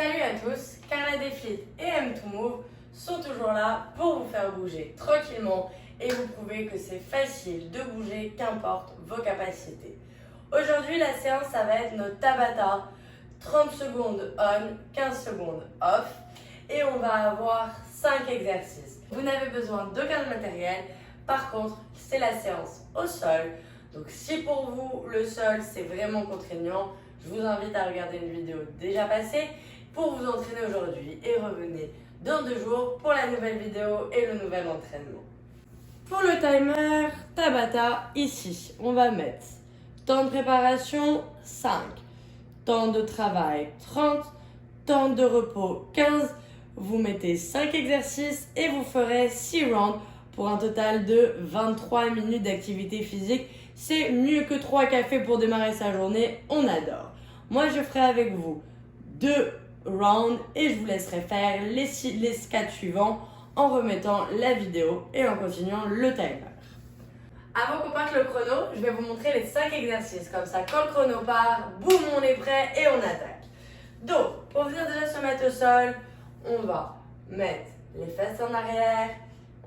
Salut à tous, Carla Defit et M2Move sont toujours là pour vous faire bouger tranquillement et vous prouver que c'est facile de bouger, qu'importe vos capacités. Aujourd'hui, la séance, ça va être notre Tabata, 30 secondes on, 15 secondes off, et on va avoir 5 exercices. Vous n'avez besoin d'aucun matériel, par contre, c'est la séance au sol. Donc si pour vous, le sol, c'est vraiment contraignant, je vous invite à regarder une vidéo déjà passée pour vous entraîner aujourd'hui et revenez dans 2 jours pour la nouvelle vidéo et le nouvel entraînement. Pour le timer Tabata, ici, on va mettre temps de préparation 5, temps de travail 30, temps de repos 15. Vous mettez 5 exercices et vous ferez 6 rounds pour un total de 23 minutes d'activité physique. C'est mieux que 3 cafés pour démarrer sa journée, on adore. Moi, je ferai avec vous 2 rounds et je vous laisserai faire les 4 suivants en remettant la vidéo et en continuant le timer. Avant qu'on parte le chrono, je vais vous montrer les 5 exercices. Comme ça, quand le chrono part, boum, on est prêt et on attaque. Donc, pour venir déjà se mettre au sol, on va mettre les fesses en arrière,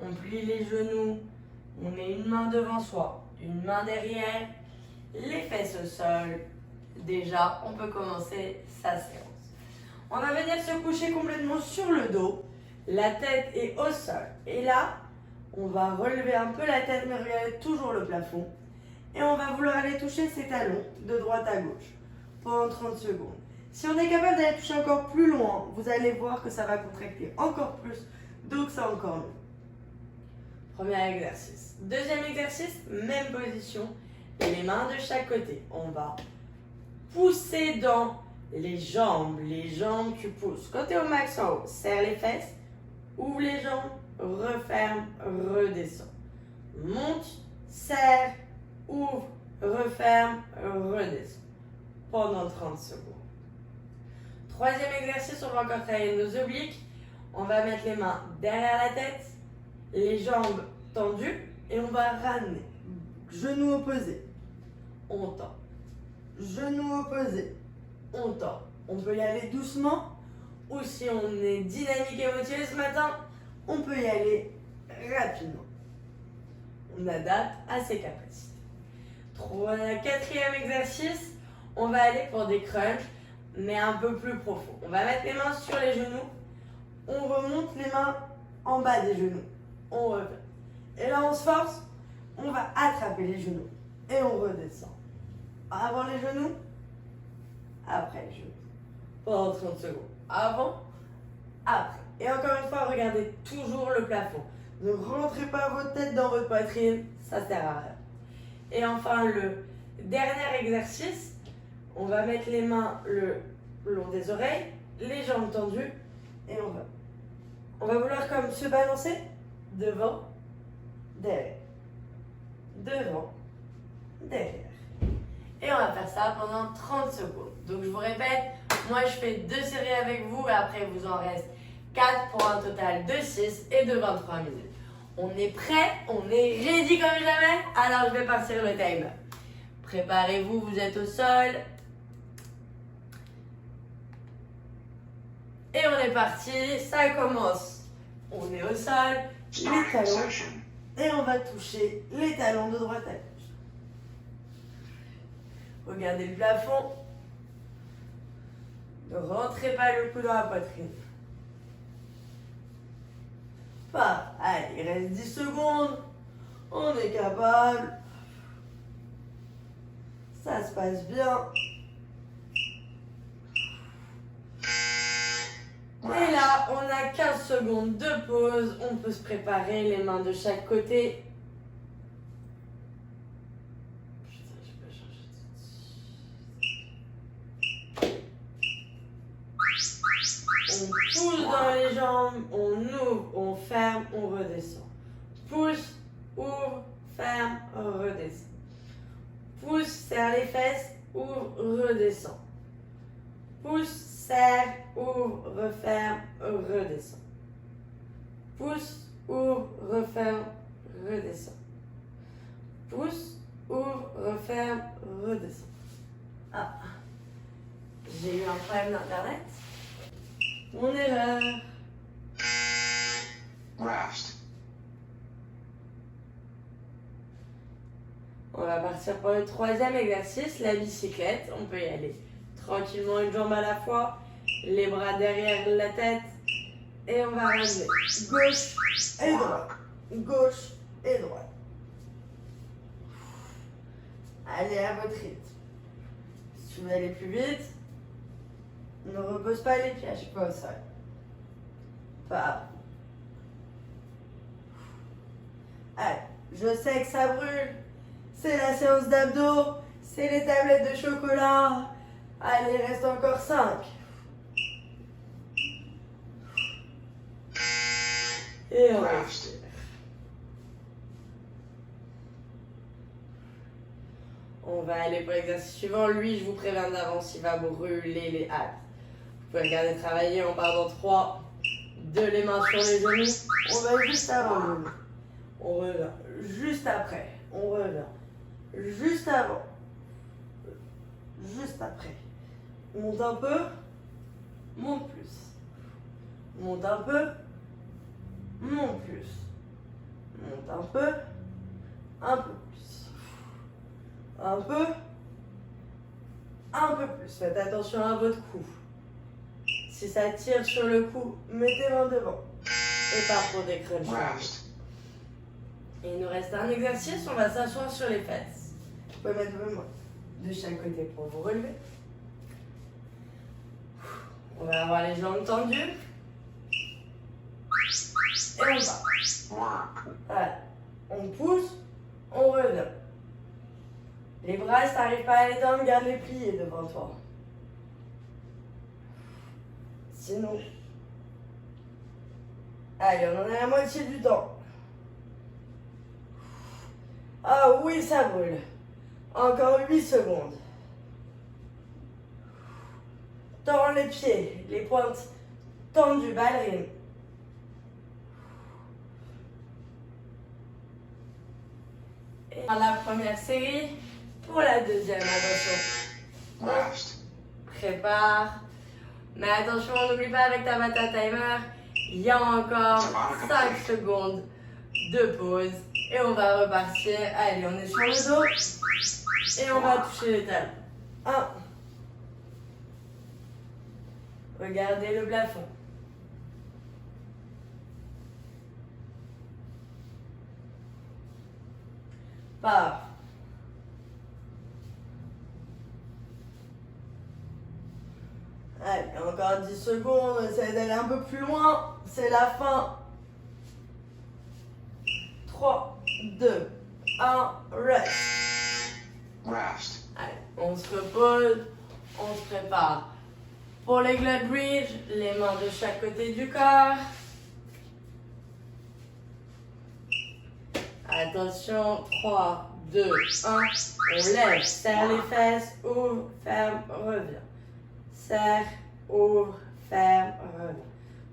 on plie les genoux, on met une main devant soi, une main derrière, les fesses au sol. Déjà, on peut commencer sa séance. On va venir se coucher complètement sur le dos, la tête est au sol. Et là, on va relever un peu la tête, mais regardez toujours le plafond. Et on va vouloir aller toucher ses talons de droite à gauche pendant 30 secondes. Si on est capable d'aller toucher encore plus loin, vous allez voir que ça va contracter encore plus, donc c'est encore mieux. Premier exercice. Deuxième exercice, même position, et les mains de chaque côté. On va pousser dans les jambes tu pousses. Quand tu es au max en haut, serre les fesses, ouvre les jambes, referme, redescends. Monte, serre, ouvre, referme, redescends. Pendant 30 secondes. Troisième exercice, on va encore travailler nos obliques. On va mettre les mains derrière la tête, les jambes tendues et on va ramener. Genoux opposés, on tend. Genoux opposés, on tend. On peut y aller doucement ou si on est dynamique et motivé ce matin, on peut y aller rapidement. On adapte à ses capacités. Quatrième exercice, on va aller pour des crunchs, mais un peu plus profond. On va mettre les mains sur les genoux, on remonte les mains en bas des genoux, on revient. Et là on se force, on va attraper les genoux et on redescend. Avant les genoux, après les genoux. Pendant 30 secondes. Avant, après. Et encore une fois, regardez toujours le plafond. Ne rentrez pas votre tête dans votre poitrine, ça sert à rien. Et enfin, le dernier exercice, on va mettre les mains le long des oreilles, les jambes tendues, et on va vouloir comme se balancer devant, derrière, devant, derrière. Et on va faire ça pendant 30 secondes. Donc je vous répète, moi je fais 2 séries avec vous et après il vous en reste 4 pour un total de 6 et de 23 minutes. On est prêt, on est ready comme jamais, alors je vais partir le timer. Préparez-vous, vous êtes au sol. Et on est parti, ça commence. On est au sol, les talons, et on va toucher les talons de droite à gauche. Regardez le plafond. Ne rentrez pas le cou dans la poitrine. Pas. Allez, il reste 10 secondes. On est capable. Ça se passe bien. Et là, on a 15 secondes de pause. On peut se préparer, les mains de chaque côté. On pousse dans les jambes, on ouvre, on ferme, on redescend. Pousse, ouvre, ferme, redescend. Pousse, serre les fesses, ouvre, redescend. Pousse, serre, ouvre, referme, redescend. Pousse, ouvre, referme, redescend. Pousse, ouvre, referme, redescend. Ah, j'ai eu un problème d'internet. Mon erreur. Rest. On va partir pour le troisième exercice, la bicyclette. On peut y aller tranquillement, une jambe à la fois, les bras derrière la tête. Et on va ramener gauche et droite. Gauche et droite. Allez à votre rythme. Si tu veux aller plus vite, ne repose pas les pieds à chaque fois au sol. Pas. Allez, je sais que ça brûle. C'est la séance d'abdos. C'est les tablettes de chocolat. Allez, il reste encore 5. Et on respire. On va aller pour l'exercice suivant. Lui, je vous préviens d'avance, il va brûler les abs. Vous pouvez regarder travailler. On part dans 3, 2, les mains sur les genoux. On va juste avant. On revient. Juste après. On revient. Juste avant. Juste après. Monte un peu. Monte plus. Monte un peu. Monte plus. Monte un peu. Un peu plus. Un peu. Un peu plus. Faites attention à votre cou. Si ça tire sur le cou, mettez main devant. Et part pour des crunchs. Et il nous reste un exercice, on va s'asseoir sur les fesses. Vous pouvez mettre vos mains de chaque côté pour vous relever. On va avoir les jambes tendues. Et on part. Voilà. On pousse, on revient. Les bras, si t'arrives pas à les tendre, garde les pliés devant toi. Sinon... Allez, on en est à la moitié du temps. Ah oui, ça brûle. Encore 8 secondes. Tends les pieds, les pointes tendues, ballerine. Et dans la première série, pour la deuxième, attention. On prépare. Mais attention, n'oublie pas avec ta bata timer, il y a encore 5 secondes de pause. Et on va repartir. Allez, on est sur le dos. Et on va toucher les talons. 1. Regardez le plafond. Parfait. Allez, encore 10 secondes. On essaie d'aller un peu plus loin. C'est la fin. 3, 2, 1, rest. Allez, on se repose, on se prépare. Pour les glute bridge, les mains de chaque côté du corps. Attention, 3, 2, 1, on lève, serre les fesses, ouvre, ferme, revient. Serre, ouvre, ferme, revient.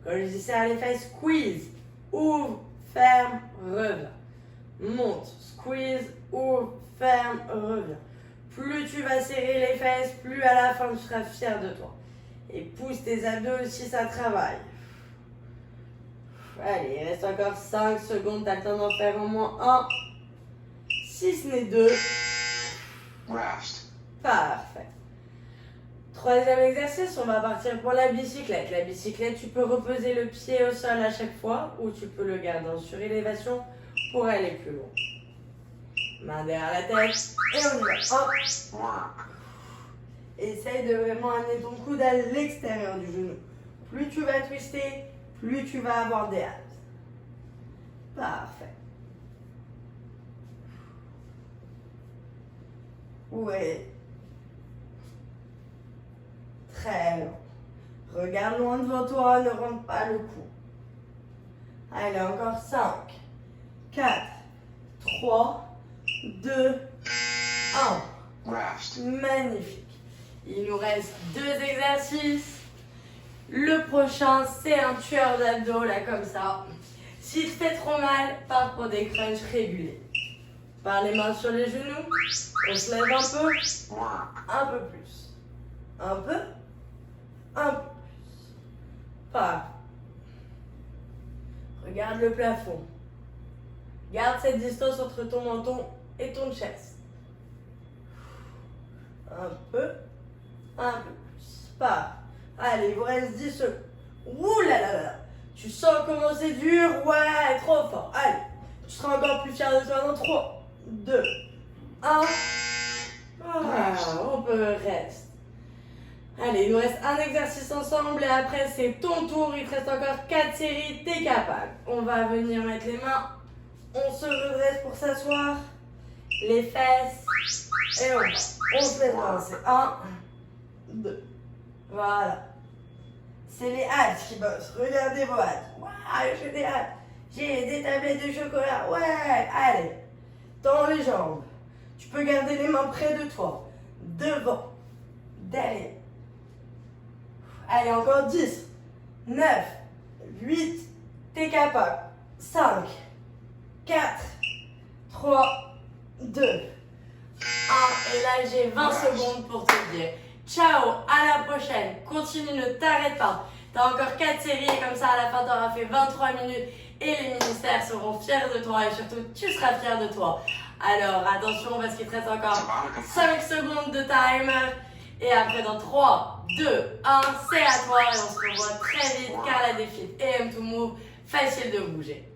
Quand je dis serre les fesses, squeeze, ouvre, ferme, revient. Monte, squeeze, ouvre, ferme, revient. Plus tu vas serrer les fesses, plus à la fin tu seras fier de toi. Et pousse tes abdos si ça travaille. Allez, il reste encore 5 secondes, t'as le temps d'en faire au moins 1. Si ce n'est 2. Parfait. Troisième exercice, on va partir pour la bicyclette. La bicyclette, tu peux reposer le pied au sol à chaque fois ou tu peux le garder en surélévation pour aller plus loin. Main derrière la tête et on y va. 1. Essaye de vraiment amener ton coude à l'extérieur du genou. Plus tu vas twister, plus tu vas avoir des abs. Parfait. Oui. Très long. Regarde loin devant toi, ne rentre pas le cou. Allez, encore 5, 4, 3, 2, 1. Magnifique. Il nous reste 2 exercices. Le prochain, c'est un tueur d'abdos, là, comme ça. Si tu fais trop mal, pars pour des crunchs réguliers. Par les mains sur les genoux. On se lève un peu. Un peu plus. Un peu. Un peu plus. Pas. Regarde le plafond. Garde cette distance entre ton menton et ton chest. Un peu plus. Pas. Allez, il vous reste 10 secondes. Ouh là là là. Tu sens comment c'est dur? Ouais, trop fort. Allez, tu seras encore plus fier de toi dans 3, 2, 1. Ah, on peut rester. Allez, il nous reste un exercice ensemble et après c'est ton tour. Il te reste encore 4 séries, t'es capable. On va venir mettre les mains. On se redresse pour s'asseoir. Les fesses. Et on se laisse lancer. 1, 2. Voilà. C'est les haltes qui bossent. Regardez vos haltes. Ouais, j'ai des haltes. J'ai des tablettes de chocolat. Ouais, allez. Tends les jambes. Tu peux garder les mains près de toi. Devant. Derrière. Allez, encore 10, 9, 8, t'es capable. 5, 4, 3, 2, 1. Et là, j'ai 20 secondes pour te dire ciao, à la prochaine. Continue, ne t'arrête pas. T'as encore 4 séries et comme ça, à la fin, t'auras fait 23 minutes et les ministères seront fiers de toi et surtout, tu seras fier de toi. Alors, attention parce qu'il te reste encore 5 secondes de timer. Et après, dans 3, 2, 1, c'est à toi et on se revoit très vite car la défi AM to Move, facile de bouger.